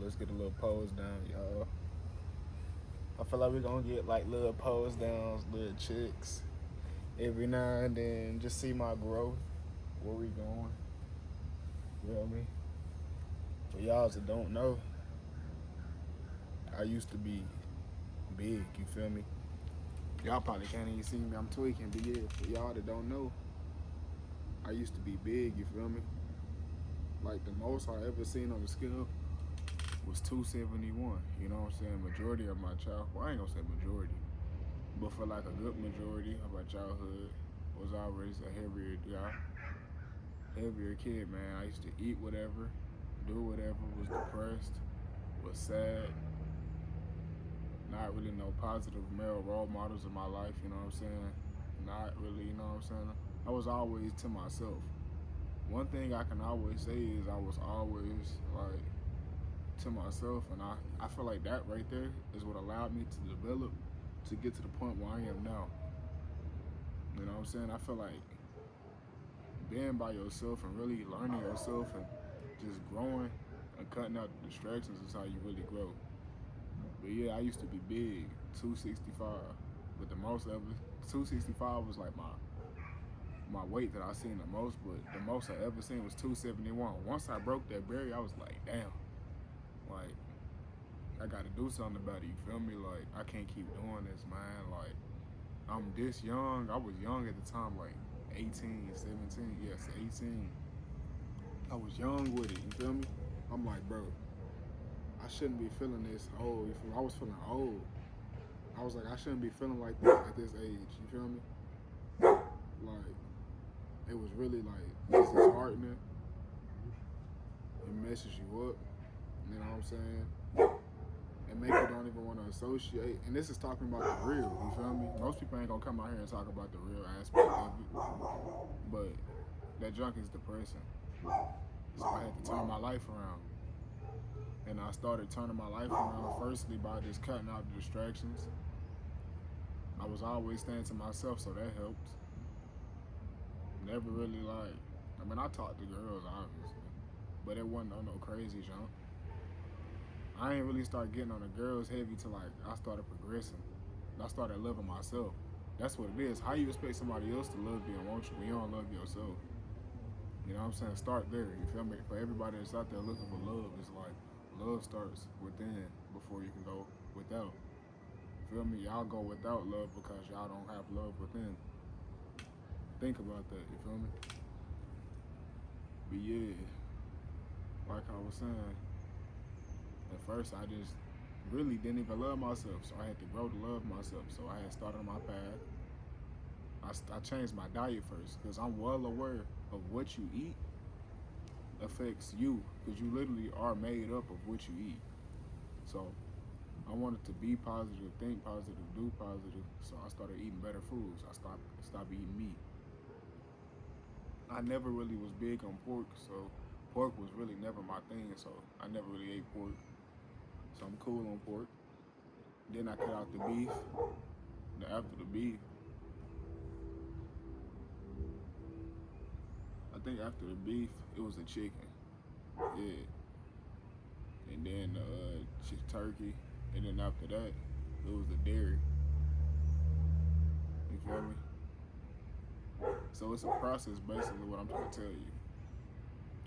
Let's get a little pose down, y'all. I feel like we're gonna get like little pose downs, little chicks every now and then. Just see my growth, where we going. You feel me? For y'all that don't know, I used to be big. You feel me? Y'all probably can't even see me. I'm tweaking, but yeah, for y'all that don't know, I used to be big. You feel me? Like the most I ever seen on the scale was 271. You know what I'm saying? Majority of my childhood, well, I ain't gonna say majority, but for like a good majority of my childhood, was always a heavier guy, heavier kid, man. I used to eat whatever, do whatever, was depressed, was sad, not really no positive male role models in my life, you know what I'm saying? Not really, you know what I'm saying? I was always to myself. One thing I can always say is I was always like to myself, and I feel like that right there is what allowed me to develop to get to the point where I am now. You know what I'm saying? I feel like being by yourself and really learning yourself and just growing and cutting out the distractions is how you really grow. But yeah, I used to be big, 265. But the most of it, 265 was like my weight that I seen the most, but the most I ever seen was 271. Once I broke that barrier, I was like, damn, like, I gotta do something about it, you feel me? Like, I can't keep doing this, man. Like, I'm this young. I was young at the time, like 18, 17, yes, 18. I was young with it, you feel me? I'm like, bro, I shouldn't be feeling this old. You feel me? I was feeling old. I was like, I shouldn't be feeling like this at this age, you feel me? Like, it was really like, it's disheartening. It messes you up, you know what I'm saying? And make you don't even want to associate. And this is talking about the real, you feel me? Most people ain't gonna come out here and talk about the real aspect of it. But that junk is depressing. So I had to turn my life around. And I started turning my life around firstly by just cutting out the distractions. I was always staying to myself, so that helped. Never really like, I mean, I talked to girls, obviously, but it wasn't on no crazy junk. I ain't really start getting on the girls heavy till like I started progressing. I started loving myself. That's what it is. How you expect somebody else to love you and want you when you don't love yourself? You know what I'm saying? Start there. You feel me? For everybody that's out there looking for love, it's like love starts within before you can go without. Feel me? Y'all go without love because y'all don't have love within. Think about that. You feel me? But yeah, like I was saying, at first I just really didn't even love myself, so I had to grow to love myself. So I had started on my path. I changed my diet first because I'm well aware of what you eat affects you because you literally are made up of what you eat. So I wanted to be positive, think positive, do positive. So I started eating better foods. I stopped eating meat. I never really was big on pork, so pork was really never my thing. So I never really ate pork. So I'm cool on pork. Then I cut out the beef. After the beef, I think after the beef, it was the chicken. Yeah. And then turkey. And then after that, it was the dairy. You feel me? So it's a process, basically, what I'm trying to tell you.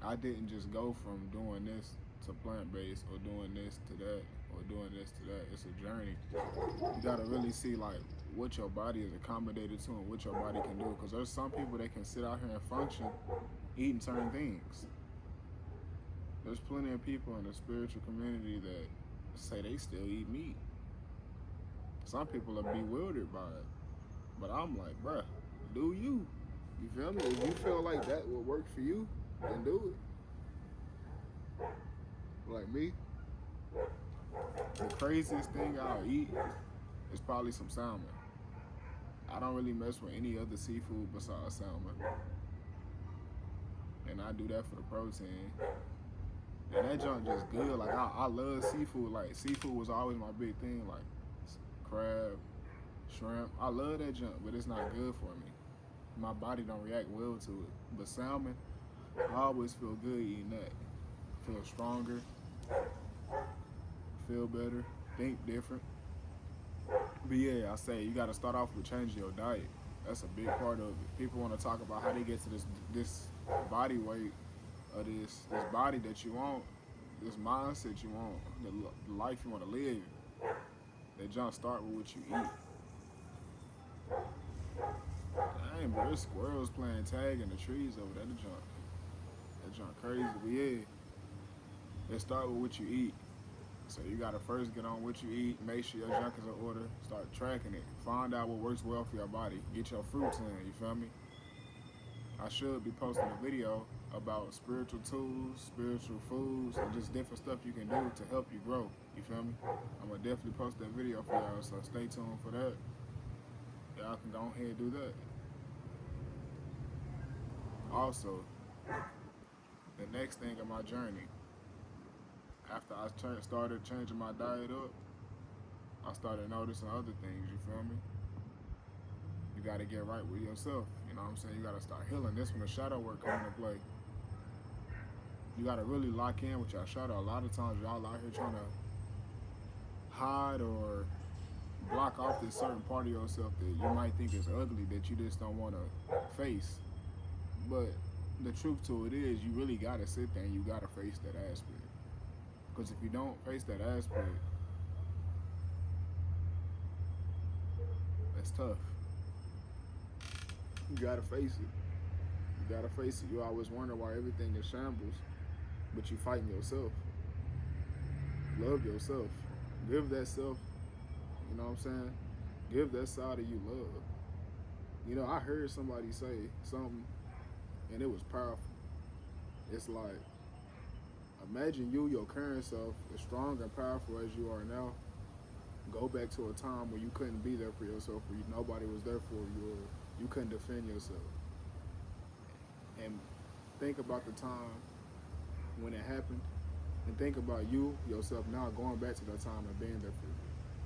I didn't just go from doing this to plant-based or doing this to that or doing this to that. It's a journey. You gotta really see like what your body is accommodated to and what your body can do. Because there's some people that can sit out here and function eating certain things. There's plenty of people in the spiritual community that say they still eat meat. Some people are bewildered by it. But I'm like, bruh, do you? You feel me? If you feel like that will work for you, then do it. Like me, the craziest thing I'll eat is probably some salmon. I don't really mess with any other seafood besides salmon. And I do that for the protein. And that junk just good. Like I love seafood. Like seafood was always my big thing. Like crab, shrimp. I love that junk, but it's not good for me. My body don't react well to it. But salmon, I always feel good eating that. Feel stronger. feel better, think different. But yeah, I say you got to start off with changing your diet. That's a big part of it. People want to talk about how they get to this body weight, or this body that you want, this mindset you want, the life you want to live. That junk start with what you eat. Dang, bro, there's squirrels playing tag in the trees over there. That junk crazy. But yeah, they start with what you eat. So you gotta first get on what you eat, make sure your junk is in order, start tracking it, find out what works well for your body, get your fruits in, you feel me? I should be posting a video about spiritual tools, spiritual foods, and just different stuff you can do to help you grow, you feel me? I'm gonna definitely post that video for y'all, so stay tuned for that. Y'all can go ahead and do that. Also, the next thing in my journey, after I started changing my diet up, I started noticing other things, you feel me? You gotta get right with yourself, you know what I'm saying? You gotta start healing. This when the shadow work comes into play. You gotta really lock in with your shadow. A lot of times y'all out here trying to hide or block off this certain part of yourself that you might think is ugly, that you just don't wanna face. But the truth to it is, you really gotta sit there and you gotta face that aspect. Because if you don't face that aspect, that's tough. You gotta face it. You gotta face it. You always wonder why everything is shambles, but you fighting yourself. Love yourself. Give that self, you know what I'm saying? Give that side of you love. You know, I heard somebody say something, and it was powerful. It's like, imagine you, your current self, as strong and powerful as you are now. Go back to a time where you couldn't be there for yourself, where nobody was there for you, or you couldn't defend yourself. And think about the time when it happened, and think about you, yourself, now going back to that time and being there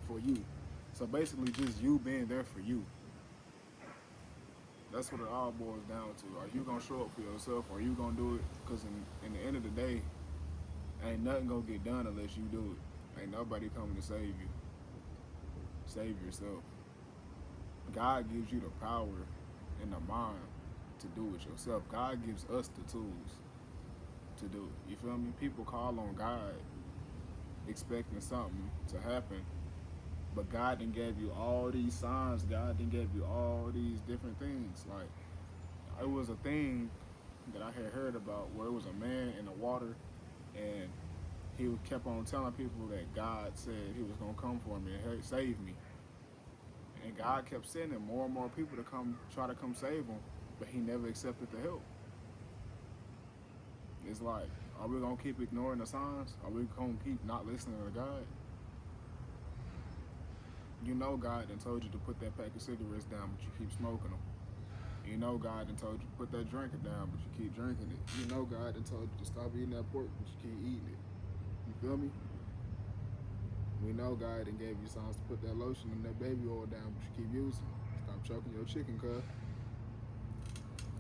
for you. So basically just you being there for you. That's what it all boils down to. Are you gonna show up for yourself, or are you gonna do it? Because in the end of the day, ain't nothing gonna get done unless you do it. Ain't nobody coming to save you. Save yourself. God gives you the power and the mind to do it yourself. God gives us the tools to do it. You feel me? People call on God expecting something to happen, but God done gave you all these signs. God done gave you all these different things. Like, it was a thing that I had heard about where it was a man in the water, and he kept on telling people that God said he was going to come for me and save me. And God kept sending more and more people to try to come save him, but he never accepted the help. It's like, are we going to keep ignoring the signs? Are we going to keep not listening to God? You know God done told you to put that pack of cigarettes down, but you keep smoking them. You know God done told you to put that drinking down, but you keep drinking it. You know God done told you to stop eating that pork, but you keep eating it. You feel me? We know God done gave you signs to put that lotion and that baby oil down, but you keep using it. Stop choking your chicken, cuz.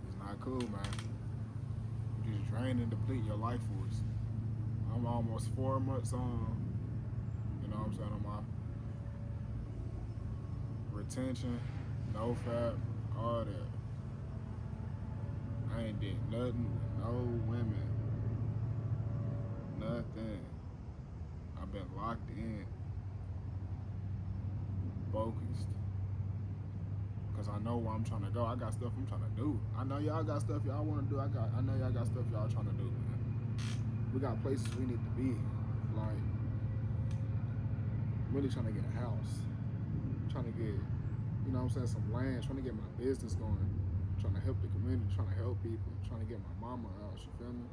It's not cool, man. You just drain and deplete your life force. I'm almost 4 months on, you know what I'm saying, on my retention, no fat, all that. I ain't did nothing with no women. Nothing. I've been locked in, focused. Cause I know where I'm trying to go. I got stuff I'm trying to do. I know y'all got stuff y'all want to do. I know y'all got stuff y'all trying to do, man. We got places we need to be. Like, really trying to get a house. Trying to get, you know what I'm saying, some land. Trying to get my business going. Trying to help the community. Trying to help people. Trying to get my mama out. You feel me?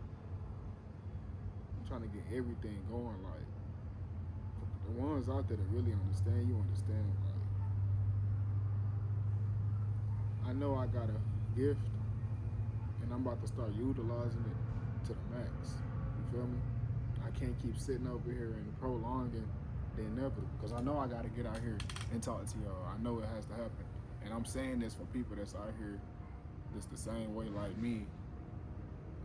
I'm trying to get everything going. Like, the ones out there that really understand, you understand. Like, I know I got a gift, and I'm about to start utilizing it to the max. You feel me? I can't keep sitting over here and prolonging the inevitable, because I know I got to get out here and talk to y'all. I know it has to happen. And I'm saying this for people that's out here that's the same way like me,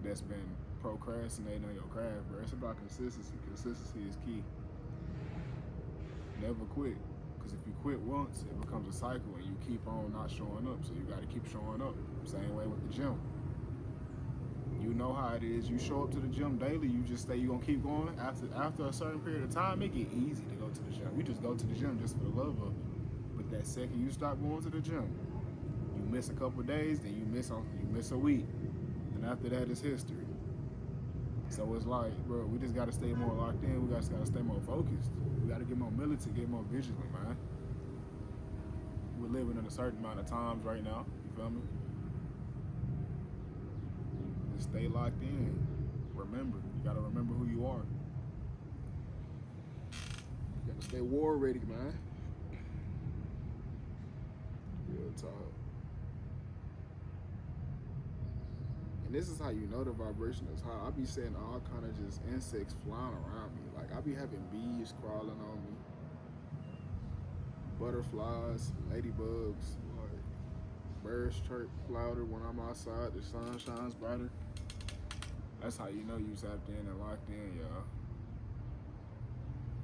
that's been procrastinating on your craft, bro. It's about consistency. Consistency is key. Never quit. Because if you quit once, it becomes a cycle and you keep on not showing up. So you got to keep showing up. Same way with the gym. You know how it is. You show up to the gym daily. You just say you're going to keep going. After a certain period of time, it get easy to go to the gym. You just go to the gym just for the love of it. But that second you stop going to the gym, you miss a couple of days, then you miss a week. And after that, it's history. So it's like, bro, we just got to stay more locked in. We just got to stay more focused. We got to get more militant, get more vigilant, man. We're living in a certain amount of times right now. You feel me? Just stay locked in. Remember. You got to remember who you are. You got to stay war ready, man. Real talk. And this is how you know the vibration is high. I be seeing all kind of just insects flying around me. Like I be having bees crawling on me, butterflies, ladybugs, like birds chirp louder when I'm outside. The sun shines brighter. That's how you know you tapped in and locked in, y'all.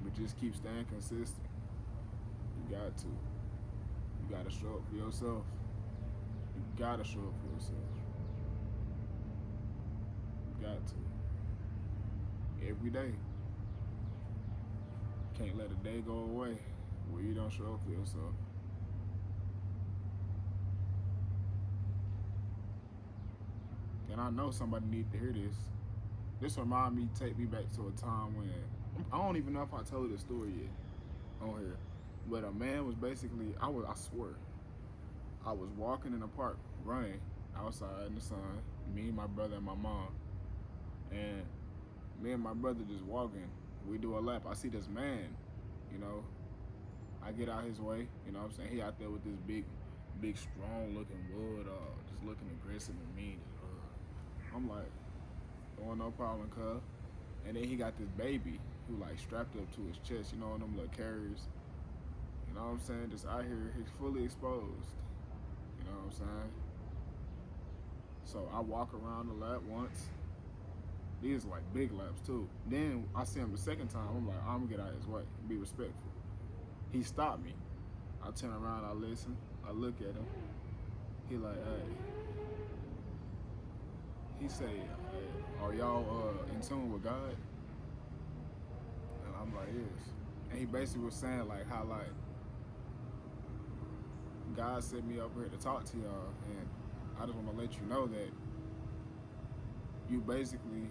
But just keep staying consistent. You got to. You gotta show up for yourself. You gotta show up for yourself. Got to. Every day. Can't let a day go away where you don't show up for yourself. And I know somebody needs to hear this. This remind me, take me back to a time when, I don't even know if I told this story yet on here, but a man was basically, I swear, I was walking in the park, running outside in the sun, me, my brother, and my mom. And me and my brother just walking. We do a lap. I see this man, you know. I get out his way, you know what I'm saying? He out there with this big, strong looking wood, just looking aggressive and mean. I'm like, oh, no problem, cuz. And then he got this baby who like strapped up to his chest, you know, and them little carriers. You know what I'm saying? Just out here, he's fully exposed. You know what I'm saying? So I walk around the lap once. These like big laps too. Then I see him the second time. I'm like, I'm gonna get out of his way, be respectful. He stopped me. I turn around, I listen, I look at him. He like, hey. He say, hey, are y'all in tune with God? And I'm like, yes. And he basically was saying like how like God sent me up here to talk to y'all, and I just want to let you know that you basically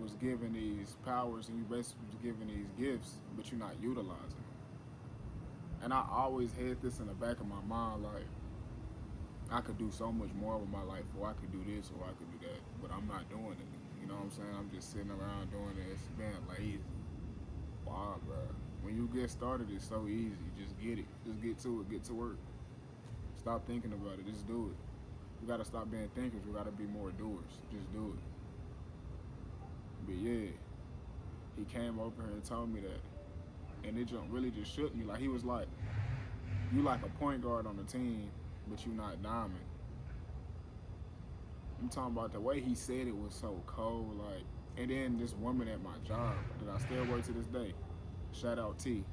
was given these powers and you basically was given these gifts, but you're not utilizing them. And I always had this in the back of my mind, like, I could do so much more with my life, or I could do this, or I could do that, but I'm not doing it. You know what I'm saying? I'm just sitting around doing this, being lazy. Wow, bro. When you get started, it's so easy. Just get it. Just get to it. Get to work. Stop thinking about it. Just do it. We gotta stop being thinkers. We gotta be more doers. Just do it. But yeah, he came over here and told me that, and it really just shook me. Like he was like, "You like a point guard on the team, but you not diamond." I'm talking about the way he said it was so cold. Like, and then this woman at my job that I still work to this day. Shout out T. You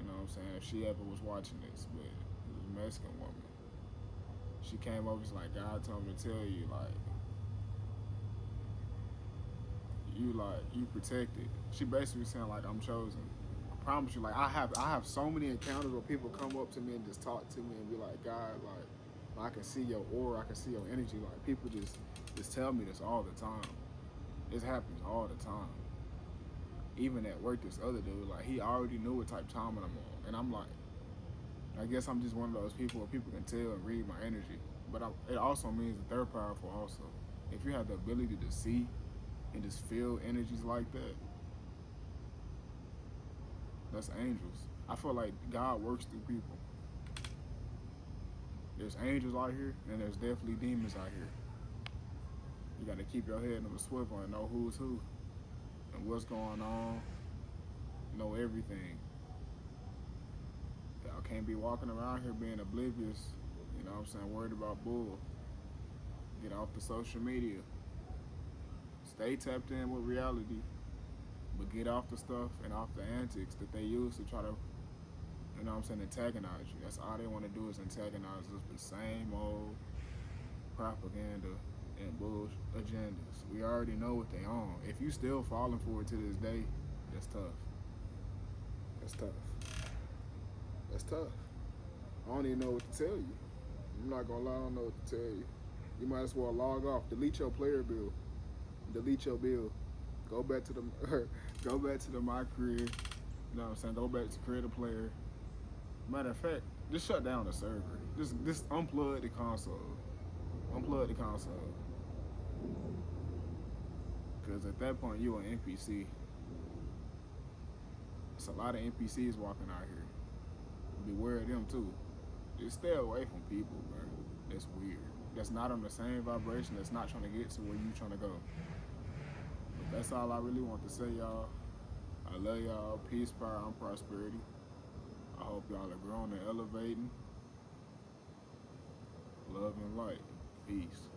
know what I'm saying? If she ever was watching this, but it was a Mexican woman. She came over, she's like, God told me to tell you, you protected. She basically saying like, I'm chosen. I promise you, like I have so many encounters where people come up to me and just talk to me and be like, God, like I can see your aura, I can see your energy. Like people just tell me this all the time. This happens all the time. Even at work, this other dude, like he already knew what type of time I'm on. And I'm like, I guess I'm just one of those people where people can tell and read my energy. But it also means that they're powerful also. If you have the ability to see and just feel energies like that, that's angels. I feel like God works through people. There's angels out here, and there's definitely demons out here. You gotta keep your head on the swivel and know who's who and what's going on. Know everything. Y'all can't be walking around here being oblivious, you know what I'm saying, worried about bull. Get off the social media. stay tapped in with reality, but get off the stuff and off the antics that they use to try to, you know what I'm saying, antagonize you. That's all they want to do is antagonize us with the same old propaganda and bullshit agendas. We already know what they on. If you still falling for it to this day, that's tough. That's tough. That's tough. I don't even know what to tell you. I'm not gonna lie, I don't know what to tell you. You might as well log off. Delete your player bill. Delete your bill. Go back to the go back to the my career. You know what I'm saying? Go back to create a player. Matter of fact, just shut down the server. Just unplug the console. Unplug the console. Cause at that point you an NPC. It's a lot of NPCs walking out here. Beware of them too. Just stay away from people, bro. That's weird. That's not on the same vibration. That's not trying to get to where you trying to go. But that's all I really want to say, y'all. I love y'all. Peace, power, and prosperity. I hope y'all are growing and elevating. Love and light. Peace.